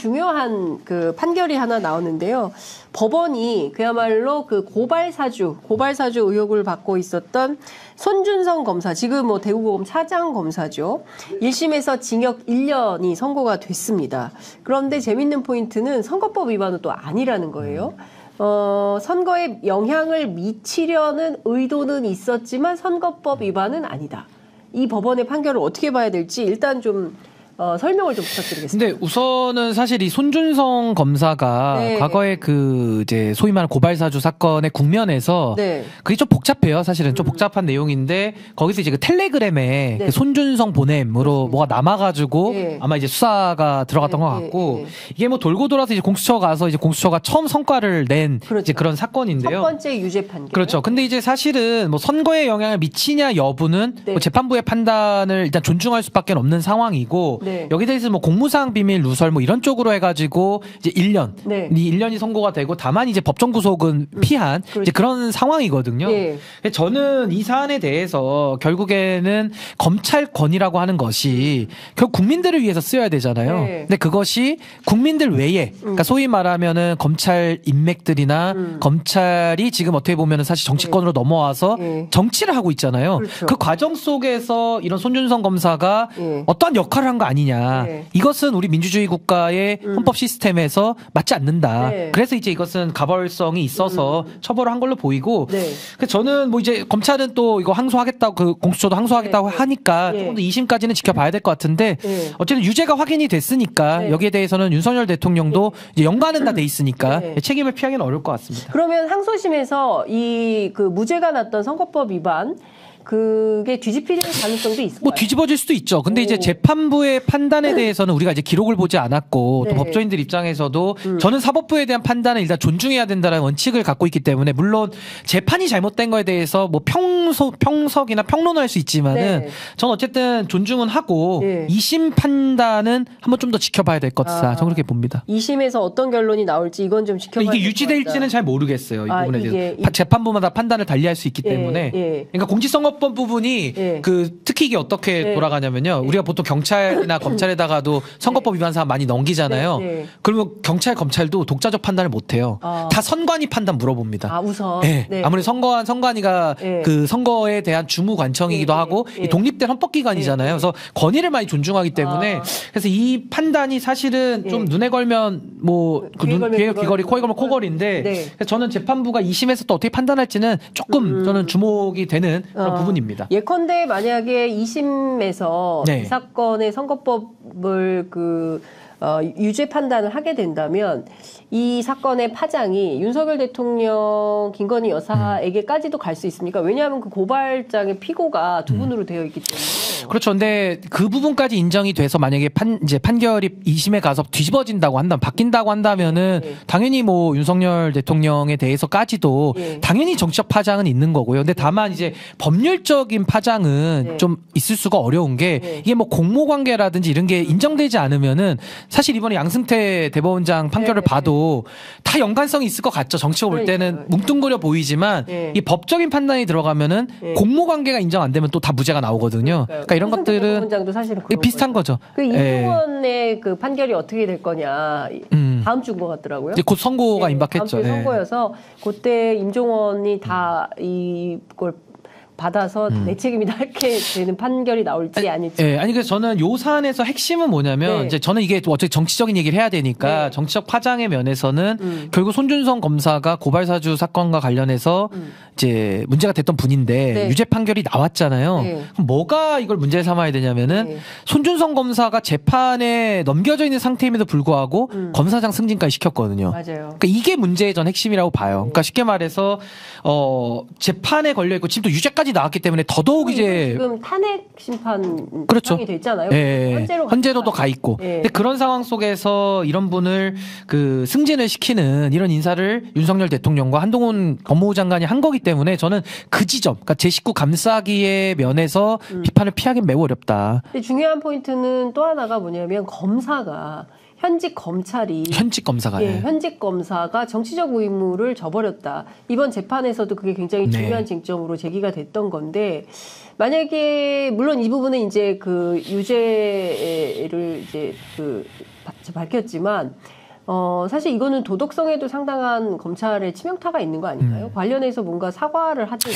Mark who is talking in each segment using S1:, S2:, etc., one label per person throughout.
S1: 중요한 그 판결이 하나 나오는데요. 법원이 그야말로 그 고발사주 의혹을 받고 있었던 손준성 검사, 지금 뭐 대구고검 차장 검사죠. 1심에서 징역 1년이 선고가 됐습니다. 그런데 재밌는 포인트는 선거법 위반은 또 아니라는 거예요. 선거에 영향을 미치려는 의도는 있었지만 선거법 위반은 아니다. 이 법원의 판결을 어떻게 봐야 될지 일단 좀 설명을 좀 부탁드리겠습니다.
S2: 근데 우선은 사실 이 손준성 검사가
S1: 네.
S2: 과거에 그 이제 소위 말하는 고발사주 사건의 국면에서
S1: 네.
S2: 그게 좀 복잡해요. 사실은 좀 복잡한 내용인데 거기서 이제 그 텔레그램에
S1: 네.
S2: 그 손준성 보냄으로 뭐가 남아가지고
S1: 네.
S2: 아마 이제 수사가 들어갔던
S1: 네.
S2: 것 같고
S1: 네.
S2: 이게 뭐 돌고 돌아서 이제 공수처 가서 이제 공수처가 처음 성과를 낸
S1: 그렇죠.
S2: 이제 그런 사건인데요.
S1: 첫 번째 유죄 판결.
S2: 그렇죠. 근데 이제 사실은 뭐 선거에 영향을 미치냐 여부는
S1: 네.
S2: 뭐 재판부의 판단을 일단 존중할 수밖에 없는 상황이고
S1: 네.
S2: 여기에 대해서 뭐 공무상 비밀 누설 뭐 이런 쪽으로 해가지고 이제 1년,
S1: 네.
S2: 이 1년이 선고가 되고 다만 이제 법정 구속은 피한
S1: 그렇죠.
S2: 이제 그런 상황이거든요.
S1: 네.
S2: 저는 이 사안에 대해서 결국에는 검찰권이라고 하는 것이 결국 국민들을 위해서 쓰여야 되잖아요.
S1: 네.
S2: 근데 그것이 국민들 외에, 그러니까 소위 말하면은 검찰 인맥들이나 검찰이 지금 어떻게 보면은 사실 정치권으로 넘어와서
S1: 네.
S2: 정치를 하고 있잖아요.
S1: 그렇죠.
S2: 그 과정 속에서 이런 손준성 검사가
S1: 네.
S2: 어떠한 역할을 한 거 아니냐.
S1: 네.
S2: 이것은 우리 민주주의 국가의 헌법 시스템에서 맞지 않는다.
S1: 네.
S2: 그래서 이제 이것은 가벌성이 있어서 처벌을 한 걸로 보이고.
S1: 네.
S2: 그래서 저는 뭐 이제 검찰은 또 이거 항소하겠다고 그 공수처도 항소하겠다고
S1: 네.
S2: 하니까
S1: 네.
S2: 조금 더 2심까지는 지켜봐야 될 것 같은데
S1: 네.
S2: 어쨌든 유죄가 확인이 됐으니까
S1: 네.
S2: 여기에 대해서는 윤석열 대통령도 이제 연관은 다 돼 있으니까
S1: 네.
S2: 책임을 피하기는 어려울 것 같습니다.
S1: 그러면 항소심에서 이 그 무죄가 났던 선거법 위반 그게 뒤집힐 가능성도 있을까요?
S2: 뭐 뒤집어질 수도 있죠. 근데 이제
S1: 오.
S2: 재판부의 판단에 대해서는 우리가 이제 기록을 보지 않았고
S1: 네.
S2: 또 법조인들 입장에서도 저는 사법부에 대한 판단을 일단 존중해야 된다는 원칙을 갖고 있기 때문에 물론 재판이 잘못된 거에 대해서 뭐 평석이나 평론할 수 있지만은
S1: 네.
S2: 전 어쨌든 존중은 하고
S1: 네.
S2: 2심 판단은 한번 좀 더 지켜봐야 될 것이다. 저는 그렇게 봅니다.
S1: 2심에서 어떤 결론이 나올지 이건 좀 지켜봐야
S2: 이게
S1: 될 것
S2: 유지될지는
S1: 같다.
S2: 잘 모르겠어요. 이
S1: 아,
S2: 부분에
S1: 이게
S2: 대해서 재판부마다 판단을 달리할 수 있기
S1: 예,
S2: 때문에
S1: 예.
S2: 그러니까 공직선거법 부분이
S1: 예.
S2: 그 특히 이게 어떻게
S1: 네.
S2: 돌아가냐면요. 우리가 보통 경찰이나 검찰에다가도 선거법 위반 사안 많이 넘기잖아요.
S1: 네, 네.
S2: 그러면 경찰 검찰도 독자적 판단을 못 해요. 다 선관위 판단 물어봅니다.
S1: 아, 우선.
S2: 네.
S1: 네.
S2: 아무래도 선관위가
S1: 네.
S2: 그 선거에 대한 주무관청이기도
S1: 네,
S2: 하고
S1: 네.
S2: 이 독립된 헌법기관이잖아요.
S1: 네.
S2: 그래서 권위를 많이 존중하기 때문에 그래서 이 판단이 사실은 좀 눈에 걸면 뭐
S1: 귀에 걸면
S2: 귀에 귀걸이, 코에 걸면 코걸인데
S1: 네.
S2: 그래서 저는 재판부가 2심에서 또 어떻게 판단할지는 조금 저는 주목이 되는 그런 부분입니다.
S1: 예컨대 만약에 2심에서
S2: 네.
S1: 이 사건의 선거법을 유죄 판단을 하게 된다면 이 사건의 파장이 윤석열 대통령, 김건희 여사에게까지도 갈 수 있습니까? 왜냐하면 그 고발장의 피고가 두 분으로 되어 있기 때문에.
S2: 그렇죠. 근데 그 부분까지 인정이 돼서 만약에 이제 판결이 2심에 가서 뒤집어진다고 한다면, 바뀐다고 한다면은
S1: 네.
S2: 당연히 뭐 윤석열 대통령에 대해서까지도
S1: 네.
S2: 당연히 정치적 파장은 있는 거고요. 근데 다만 이제 법률적인 파장은
S1: 네.
S2: 좀 있을 수가 어려운 게
S1: 네.
S2: 이게 뭐 공모관계라든지 이런 게 인정되지 않으면은 사실 이번에 양승태 대법원장 판결을
S1: 네.
S2: 봐도 다 연관성이 있을 것 같죠. 정치가 볼 때는
S1: 그러니까요.
S2: 뭉뚱그려 보이지만
S1: 네.
S2: 이 법적인 판단이 들어가면은
S1: 네.
S2: 공모관계가 인정 안 되면 또 다 무죄가 나오거든요. 그러니까 이런 것들은
S1: 대법원장도 사실은 그런
S2: 비슷한 거죠.
S1: 그
S2: 예.
S1: 이승원의 그 판결이 어떻게 될 거냐 다음 주인 것 같더라고요.
S2: 이제 곧 선고가
S1: 예,
S2: 임박했죠.
S1: 다음 주에
S2: 예.
S1: 선거여서 그때 임종원이 다 이걸 받아서 내 책임이다 이렇게 되는 판결이 나올지 아닐지.
S2: 예, 아니 그래서 저는 요 사안에서 핵심은 뭐냐면
S1: 네.
S2: 이제 저는 이게 어차피 정치적인 얘기를 해야 되니까
S1: 네.
S2: 정치적 파장의 면에서는 결국 손준성 검사가 고발사주 사건과 관련해서 이제 문제가 됐던 분인데
S1: 네.
S2: 유죄 판결이 나왔잖아요.
S1: 네.
S2: 그럼 뭐가 이걸 문제 삼아야 되냐면은
S1: 네.
S2: 손준성 검사가 재판에 넘겨져 있는 상태임에도 불구하고 검사장 승진까지 시켰거든요.
S1: 맞아요.
S2: 그러니까 이게 문제의 전 핵심이라고 봐요. 그러니까 쉽게 말해서 재판에 걸려 있고 지금 또 유죄까지 나왔기 때문에 더더욱 이제
S1: 지금 탄핵 심판
S2: 그렇죠.
S1: 이 됐잖아요.
S2: 예, 헌재로도 가 있고.
S1: 예.
S2: 근데 그런 상황 속에서 이런 분을 그 승진을 시키는 이런 인사를 윤석열 대통령과 한동훈 법무부 장관이 한 거기 때문에 저는 그 지점, 그러니까 제 식구 감싸기의 면에서 비판을 피하기는 매우 어렵다.
S1: 근데 중요한 포인트는 또 하나가 뭐냐면 검사가 현직 검찰이
S2: 현직 검사가.
S1: 예, 현직 검사가 정치적 의무를 저버렸다. 이번 재판에서도 그게 굉장히
S2: 네.
S1: 중요한 쟁점으로 제기가 됐던 건데 만약에 물론 이 부분은 이제 그 유죄를 이제 그 밝혔지만 사실 이거는 도덕성에도 상당한 검찰의 치명타가 있는 거 아닌가요? 관련해서 뭔가 사과를 하든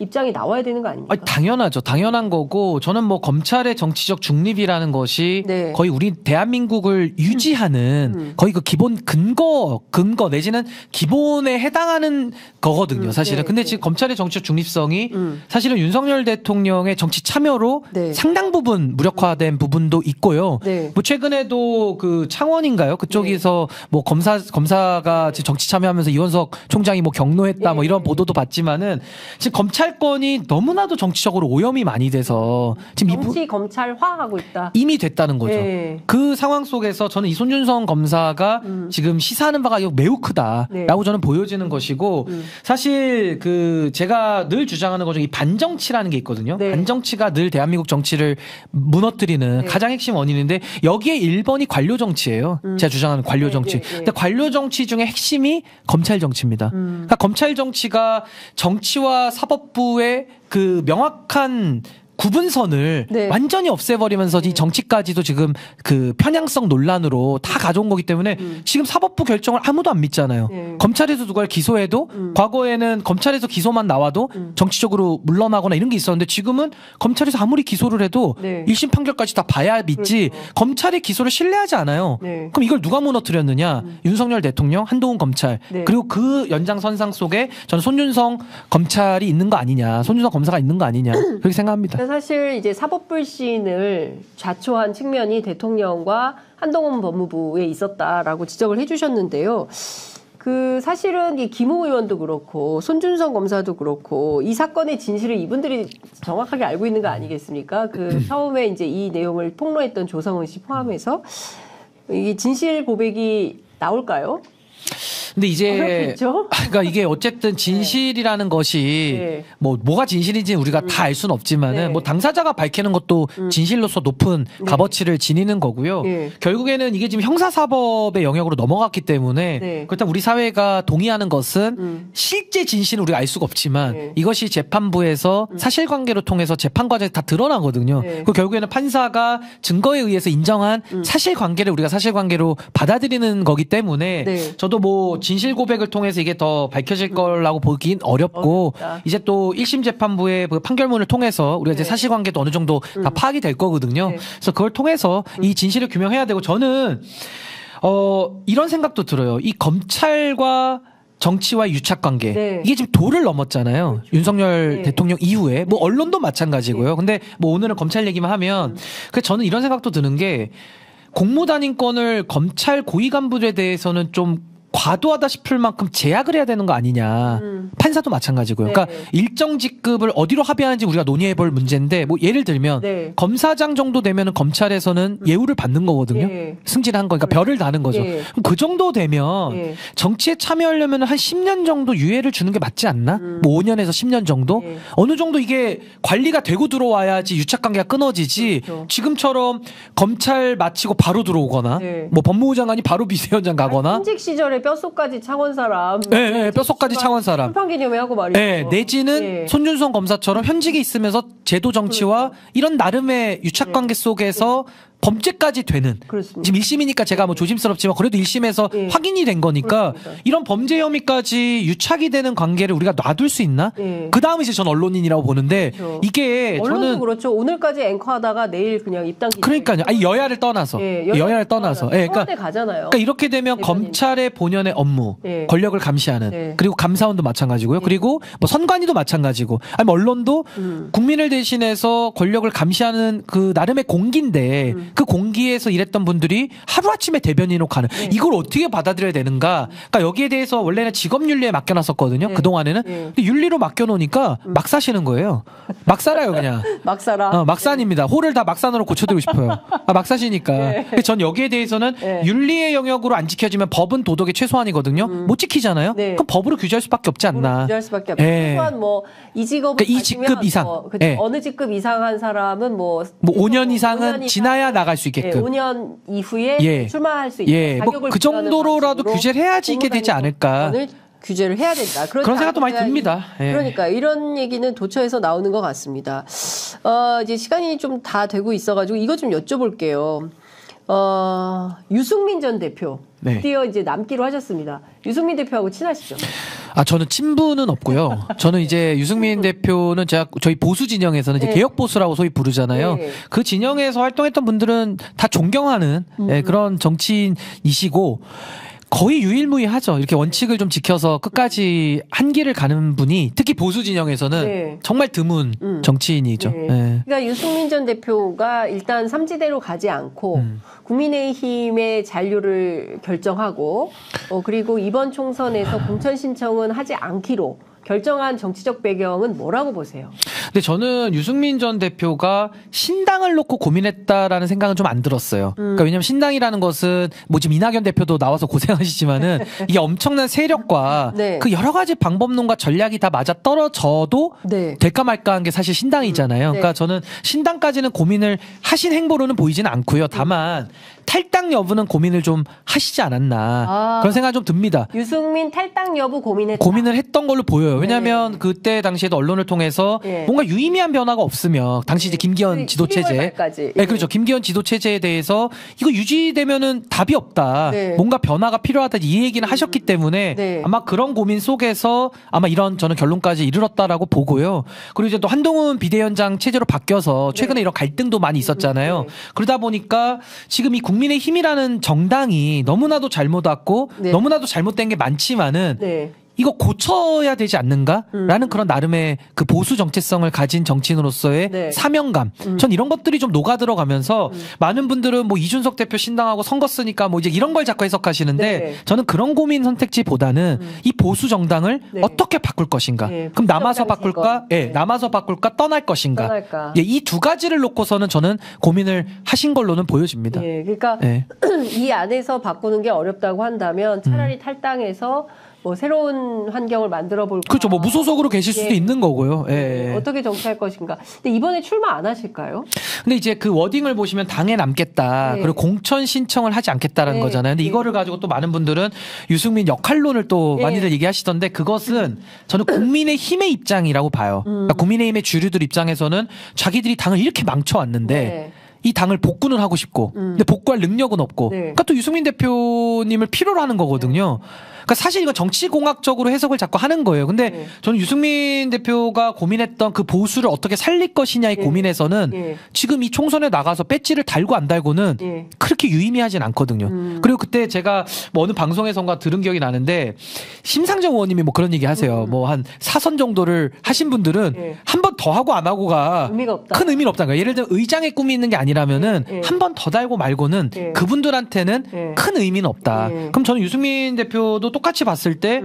S1: 입장이 나와야 되는 거 아닙니까?
S2: 아니, 당연하죠. 당연한 거고 저는 뭐 검찰의 정치적 중립이라는 것이
S1: 네.
S2: 거의 우리 대한민국을 유지하는 거의 그 기본 근거 내지는 기본에 해당하는 거거든요. 사실은.
S1: 네,
S2: 근데
S1: 네.
S2: 지금 검찰의 정치적 중립성이 사실은 윤석열 대통령의 정치 참여로
S1: 네.
S2: 상당 부분 무력화된 부분도 있고요.
S1: 네.
S2: 뭐 최근에도 그 창원인가요? 그쪽에서 뭐 검사가 지금 정치 참여하면서 이원석 총장이 뭐 경로했다 뭐 이런 보도도 봤지만은 지금 검찰권이 너무나도 정치적으로 오염이 많이 돼서 지금
S1: 정치 검찰화하고 있다.
S2: 이미 됐다는 거죠.
S1: 네.
S2: 그 상황 속에서 저는 이 손준성 검사가 지금 시사하는 바가 매우 크다라고
S1: 네.
S2: 저는 보여지는 것이고 사실 그 제가 늘 주장하는 것 중에 이 반정치라는 게 있거든요.
S1: 네.
S2: 반정치가 늘 대한민국 정치를 무너뜨리는
S1: 네.
S2: 가장 핵심 원인인데 여기에 1번이 관료 정치예요. 제가 주장하는 관료 정치.
S1: 네.
S2: 근데 관료 정치 중에 핵심이 검찰 정치입니다. 그러니까 검찰 정치가 정치와 사법부의 그 명확한 구분선을
S1: 네.
S2: 완전히 없애버리면서 이 정치까지도 지금 그 편향성 논란으로 다 가져온 거기 때문에 지금 사법부 결정을 아무도 안 믿잖아요.
S1: 네.
S2: 검찰에서 누가를 기소해도 과거에는 검찰에서 기소만 나와도 정치적으로 물러나거나 이런 게 있었는데 지금은 검찰에서 아무리 기소를 해도
S1: 네.
S2: 1심 판결까지 다 봐야 믿지
S1: 그렇죠.
S2: 검찰의 기소를 신뢰하지 않아요.
S1: 네.
S2: 그럼 이걸 누가 무너뜨렸느냐? 윤석열 대통령, 한동훈 검찰
S1: 네.
S2: 그리고 그 연장선상 속에 저는 손준성 검찰이 있는 거 아니냐, 손준성 검사가 있는 거 아니냐 그렇게 생각합니다.
S1: 사실 이제 사법 불신을 자초한 측면이 대통령과 한동훈 법무부에 있었다라고 지적을 해주셨는데요. 그 사실은 이 김호 의원도 그렇고 손준성 검사도 그렇고 이 사건의 진실을 이분들이 정확하게 알고 있는 거 아니겠습니까? 그 처음에 이제 이 내용을 폭로했던 조성은 씨 포함해서 이 진실 고백이 나올까요?
S2: 근데 이제
S1: 어렵겠죠?
S2: 그러니까 이게 어쨌든 진실이라는 것이
S1: 네.
S2: 뭐가 진실인지 우리가 다 알 수는 없지만은
S1: 네.
S2: 뭐 당사자가 밝히는 것도 진실로서 높은 값어치를 지니는 거고요.
S1: 네.
S2: 결국에는 이게 지금 형사사법의 영역으로 넘어갔기 때문에
S1: 네.
S2: 그렇다면 우리 사회가 동의하는 것은 실제 진실은 우리가 알 수가 없지만
S1: 네.
S2: 이것이 재판부에서 사실관계로 통해서 재판 과정에 다 드러나거든요.
S1: 네.
S2: 그 결국에는 판사가 증거에 의해서 인정한 사실관계를 우리가 사실관계로 받아들이는 거기 때문에
S1: 네.
S2: 저도 뭐 진실 고백을 통해서 이게 더 밝혀질 거라고 보긴 어렵고
S1: 어렵다.
S2: 이제 또 1심 재판부의 그 판결문을 통해서 우리가 이제
S1: 네.
S2: 사실관계도 어느 정도 다 파악이 될 거거든요.
S1: 네.
S2: 그래서 그걸 통해서 이 진실을 규명해야 되고 저는 이런 생각도 들어요. 이 검찰과 정치와의 유착관계
S1: 네.
S2: 이게 지금 도를 넘었잖아요. 윤석열
S1: 네.
S2: 대통령 이후에 뭐 언론도 마찬가지고요. 근데 뭐 오늘은 검찰 얘기만 하면 그래서 저는 이런 생각도 드는 게 공무단인권을 검찰 고위 간부들에 대해서는 좀 과도하다 싶을 만큼 제약을 해야 되는 거 아니냐. 판사도 마찬가지고요.
S1: 네.
S2: 그러니까 일정 직급을 어디로 합의하는지 우리가 논의해 볼 문제인데 뭐 예를 들면
S1: 네.
S2: 검사장 정도 되면은 검찰에서는 예우를 받는 거거든요.
S1: 네.
S2: 승진한 거니까 별을 다는 거죠.
S1: 네.
S2: 그럼 그 정도 되면
S1: 네.
S2: 정치에 참여하려면 한 10년 정도 유예를 주는 게 맞지 않나? 뭐 5년에서 10년 정도?
S1: 네.
S2: 어느 정도 이게 관리가 되고 들어와야지 유착관계가 끊어지지.
S1: 그렇죠.
S2: 지금처럼 검찰 마치고 바로 들어오거나
S1: 네.
S2: 뭐 법무부 장관이 바로 비서위원장 가거나
S1: 현직 시절에 뼛속까지 창원 사람,
S2: 네, 뼛속까지 창원 사람.
S1: 출판 기념회 하고 말이죠.
S2: 네, 내지는
S1: 네.
S2: 손준성 검사처럼 현직에 있으면서 제도 정치와 이런 나름의 유착관계 속에서 범죄까지 되는.
S1: 그렇습니다.
S2: 지금 1심이니까 제가 뭐 조심스럽지만 그래도 1심에서
S1: 네.
S2: 확인이 된 거니까
S1: 그렇습니다.
S2: 이런 범죄 혐의까지 유착이 되는 관계를 우리가 놔둘 수 있나?
S1: 네.
S2: 그 다음에 이제 전 언론인이라고 보는데
S1: 그렇죠.
S2: 이게
S1: 언론도
S2: 저는
S1: 그렇죠. 오늘까지 앵커하다가 내일 그냥 입당 기자.
S2: 그러니까요. 아니 여야를 떠나서
S1: 예,
S2: 여야를 떠나서. 예,
S1: 그러니까
S2: 그러니까
S1: 가잖아요.
S2: 그러니까 이렇게 되면
S1: 대변인.
S2: 검찰의 본연의 업무,
S1: 네.
S2: 권력을 감시하는
S1: 네.
S2: 그리고 감사원도 마찬가지고요. 그리고 뭐 선관위도 마찬가지고, 아니 뭐 언론도 국민을 대신해서 권력을 감시하는 그 나름의 공기인데 그 공기에서 일했던 분들이 하루 아침에 대변인으로 가는
S1: 네.
S2: 이걸 어떻게 받아들여야 되는가? 그러니까 여기에 대해서 원래는 직업윤리에 맡겨놨었거든요.
S1: 네.
S2: 그 동안에는.
S1: 네.
S2: 근데 윤리로 맡겨놓으니까 막 사시는 거예요. 막 살아요 그냥.
S1: 막 살아.
S2: 막산입니다. 홀을 다 막산으로 고쳐드리고 싶어요. 막 사시니까.
S1: 네.
S2: 근데 전 여기에 대해서는
S1: 네.
S2: 윤리의 영역으로 안 지켜지면 법은 도덕의 최소한이거든요. 못 지키잖아요.
S1: 네.
S2: 그럼 법으로 규제할 수밖에 없지 않나.
S1: 규제할 수밖에 없죠.
S2: 예.
S1: 최소한 뭐 이 직업을
S2: 그러니까 이
S1: 가지면
S2: 직급 이상.
S1: 그쵸.
S2: 예.
S1: 어느 직급 이상한 사람은 뭐
S2: 5년 이상은
S1: 5년
S2: 지나야 나갈 수
S1: 예,
S2: 있게끔.
S1: 5년 이후에
S2: 예.
S1: 출마할 수 있다.
S2: 예, 뭐
S1: 자격을
S2: 그
S1: 부여하는
S2: 정도로라도
S1: 방식으로
S2: 규제를 해야지 이게 되지 않을까.
S1: 공무단인권을 규제를 해야 된다.
S2: 그런 생각도 많이 듭니다. 예.
S1: 그러니까 이런 얘기는 도처에서 나오는 것 같습니다. 이제 시간이 좀 다 되고 있어가지고 이거 좀 여쭤볼게요. 유승민 전 대표
S2: 네.
S1: 드디어 이제 남기로 하셨습니다. 유승민 대표하고 친하시죠?
S2: 저는 친분은 없고요. 저는 이제 유승민 대표는 저희 보수 진영에서는 이제
S1: 네.
S2: 개혁 보수라고 소위 부르잖아요.
S1: 네.
S2: 그 진영에서 활동했던 분들은 다 존경하는 그런 정치인이시고 거의 유일무이하죠. 이렇게 원칙을 좀 지켜서 끝까지 한 길을 가는 분이 특히 보수 진영에서는
S1: 네.
S2: 정말 드문 정치인이죠.
S1: 네.
S2: 네.
S1: 그러니까 유승민 전 대표가 일단 삼지대로 가지 않고 국민의힘의 잔류를 결정하고 그리고 이번 총선에서 공천 신청은 하지 않기로 결정한 정치적 배경은 뭐라고 보세요?
S2: 근데 저는 유승민 전 대표가 신당을 놓고 고민했다라는 생각은 좀 안 들었어요. 그러니까 왜냐면 신당이라는 것은 뭐 지금 이낙연 대표도 나와서 고생하시지만은 이게 엄청난 세력과
S1: 네.
S2: 그 여러 가지 방법론과 전략이 다 맞아 떨어져도
S1: 네.
S2: 될까 말까한 게 사실 신당이잖아요.
S1: 네.
S2: 그러니까 저는 신당까지는 고민을 하신 행보로는 보이지는 않고요. 다만 탈당 여부는 고민을 좀 하시지 않았나 그런 생각이 좀 듭니다.
S1: 유승민 탈당 여부 고민했다.
S2: 고민을 했던 걸로 보여요. 왜냐하면 그때 당시에도 언론을 통해서
S1: 네.
S2: 뭔가 유의미한 변화가 없으면 당시 이제 김기현 지도
S1: 12월
S2: 체제,
S1: 말까지.
S2: 네, 그렇죠. 김기현 지도 체제에 대해서 이거 유지되면은 답이 없다.
S1: 네.
S2: 뭔가 변화가 필요하다 이 얘기는 하셨기 때문에
S1: 네.
S2: 아마 그런 고민 속에서 아마 이런 저는 결론까지 이르렀다라고 보고요. 그리고 이제 또 한동훈 비대위원장 체제로 바뀌어서 최근에 이런 갈등도 많이 있었잖아요. 그러다 보니까 지금 이 국민의힘이라는 정당이 너무나도 잘못 왔고
S1: 네.
S2: 너무나도 잘못된 게 많지만은
S1: 네.
S2: 이거 고쳐야 되지 않는가라는 그런 나름의 그 보수 정체성을 가진 정치인으로서의
S1: 네.
S2: 사명감. 전 이런 것들이 좀 녹아 들어가면서 많은 분들은 뭐 이준석 대표 신당하고 선거 쓰니까 뭐 이제 이런 걸 자꾸 해석하시는데
S1: 네.
S2: 저는 그런 고민 선택지보다는 이 보수 정당을
S1: 네.
S2: 어떻게 바꿀 것인가.
S1: 네.
S2: 그럼 남아서
S1: 정당
S2: 바꿀까?
S1: 제거.
S2: 예,
S1: 네.
S2: 남아서 바꿀까? 떠날 것인가?
S1: 떠날까?
S2: 예, 이 두 가지를 놓고서는 저는 고민을 하신 걸로는 보여집니다.
S1: 예, 그러니까
S2: 예.
S1: 이 안에서 바꾸는 게 어렵다고 한다면 차라리 탈당해서 뭐 새로운 환경을 만들어 볼까.
S2: 그렇죠. 뭐 무소속으로 계실 수도
S1: 예.
S2: 있는 거고요. 예.
S1: 어떻게 정치할 것인가. 근데 이번에 출마 안 하실까요?
S2: 근데 이제 그 워딩을 보시면 당에 남겠다.
S1: 네.
S2: 그리고 공천 신청을 하지 않겠다라는
S1: 네.
S2: 거잖아요. 근데
S1: 네.
S2: 이거를 가지고 또 많은 분들은 유승민 역할론을 또
S1: 네.
S2: 많이들 얘기하시던데 그것은 저는 국민의힘의 입장이라고 봐요. 그러니까 국민의힘의 주류들 입장에서는 자기들이 당을 이렇게 망쳐왔는데
S1: 네.
S2: 이 당을 복구는 하고 싶고 근데 복구할 능력은 없고
S1: 네.
S2: 그러니까 또 유승민 대표님을 필요로 하는 거거든요. 그러니까 사실 이건 정치공학적으로 해석을 자꾸 하는 거예요. 근데
S1: 네.
S2: 저는 유승민 대표가 고민했던 그 보수를 어떻게 살릴 것이냐의
S1: 네.
S2: 고민에서는
S1: 네.
S2: 지금 이 총선에 나가서 배지를 달고 안 달고는
S1: 네.
S2: 그렇게 유의미하진 않거든요. 그리고 그때 제가 뭐 어느 방송에선가 들은 기억이 나는데 심상정 의원님이 뭐 그런 얘기 하세요. 뭐 한 4선 정도를 하신 분들은
S1: 네.
S2: 한 번 더 하고 안 하고가
S1: 의미가 없다.
S2: 큰 의미는 없다는 거예요. 예를 들면 의장의 꿈이 있는 게 아니라면은
S1: 네.
S2: 한 번 더 달고 말고는
S1: 네.
S2: 그분들한테는
S1: 네.
S2: 큰 의미는 없다.
S1: 네.
S2: 그럼 저는 유승민 대표도 똑같이 봤을 때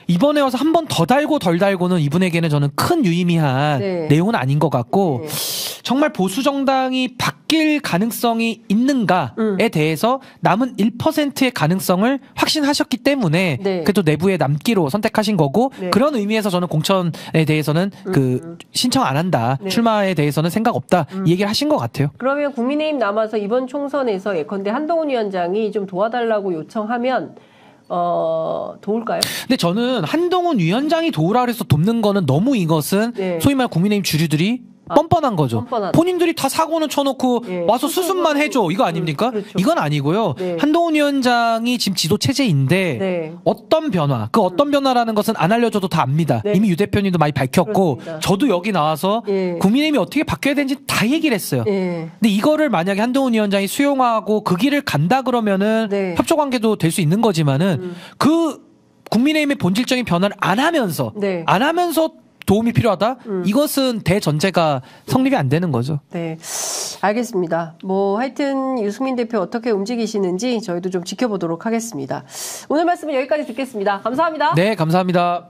S2: 이번에 와서 한 번 더 달고 덜 달고는 이분에게는 저는 큰 유의미한
S1: 네.
S2: 내용은 아닌 것 같고
S1: 네.
S2: 정말 보수 정당이 바뀔 가능성이 있는가에 대해서 남은 1%의 가능성을 확신하셨기 때문에
S1: 네.
S2: 그래도 내부에 남기로 선택하신 거고
S1: 네.
S2: 그런 의미에서 저는 공천에 대해서는 그 신청 안 한다.
S1: 네.
S2: 출마에 대해서는 생각 없다. 이 얘기를 하신 것 같아요.
S1: 그러면 국민의힘 남아서 이번 총선에서 예컨대 한동훈 위원장이 좀 도와달라고 요청하면 도울까요?
S2: 근데 저는 한동훈 위원장이 도우라 그래서 돕는 거는 너무 이것은
S1: 네.
S2: 소위 말 국민의힘 주류들이 뻔뻔한 거죠.
S1: 뻔뻔하다.
S2: 본인들이 다 사고는 쳐놓고
S1: 예.
S2: 와서 수습만 해줘. 이거 아닙니까?
S1: 그렇죠.
S2: 이건 아니고요.
S1: 네.
S2: 한동훈 위원장이 지금 지도 체제인데
S1: 네.
S2: 어떤 변화, 그 어떤 변화라는 것은 안 알려줘도 다 압니다.
S1: 네.
S2: 이미 유 대표님도 많이 밝혔고
S1: 그렇습니다.
S2: 저도 여기 나와서
S1: 예.
S2: 국민의힘이 어떻게 바뀌어야 되는지 다 얘기를 했어요.
S1: 예.
S2: 근데 이거를 만약에 한동훈 위원장이 수용하고 그 길을 간다 그러면은
S1: 네.
S2: 협조관계도 될 수 있는 거지만은 그 국민의힘의 본질적인 변화를 안 하면서
S1: 네.
S2: 안 하면서 도움이 필요하다? 이것은 대전제가 성립이 안 되는 거죠.
S1: 네, 알겠습니다. 뭐 하여튼 유승민 대표 어떻게 움직이시는지 저희도 좀 지켜보도록 하겠습니다. 오늘 말씀은 여기까지 듣겠습니다. 감사합니다.
S2: 네, 감사합니다.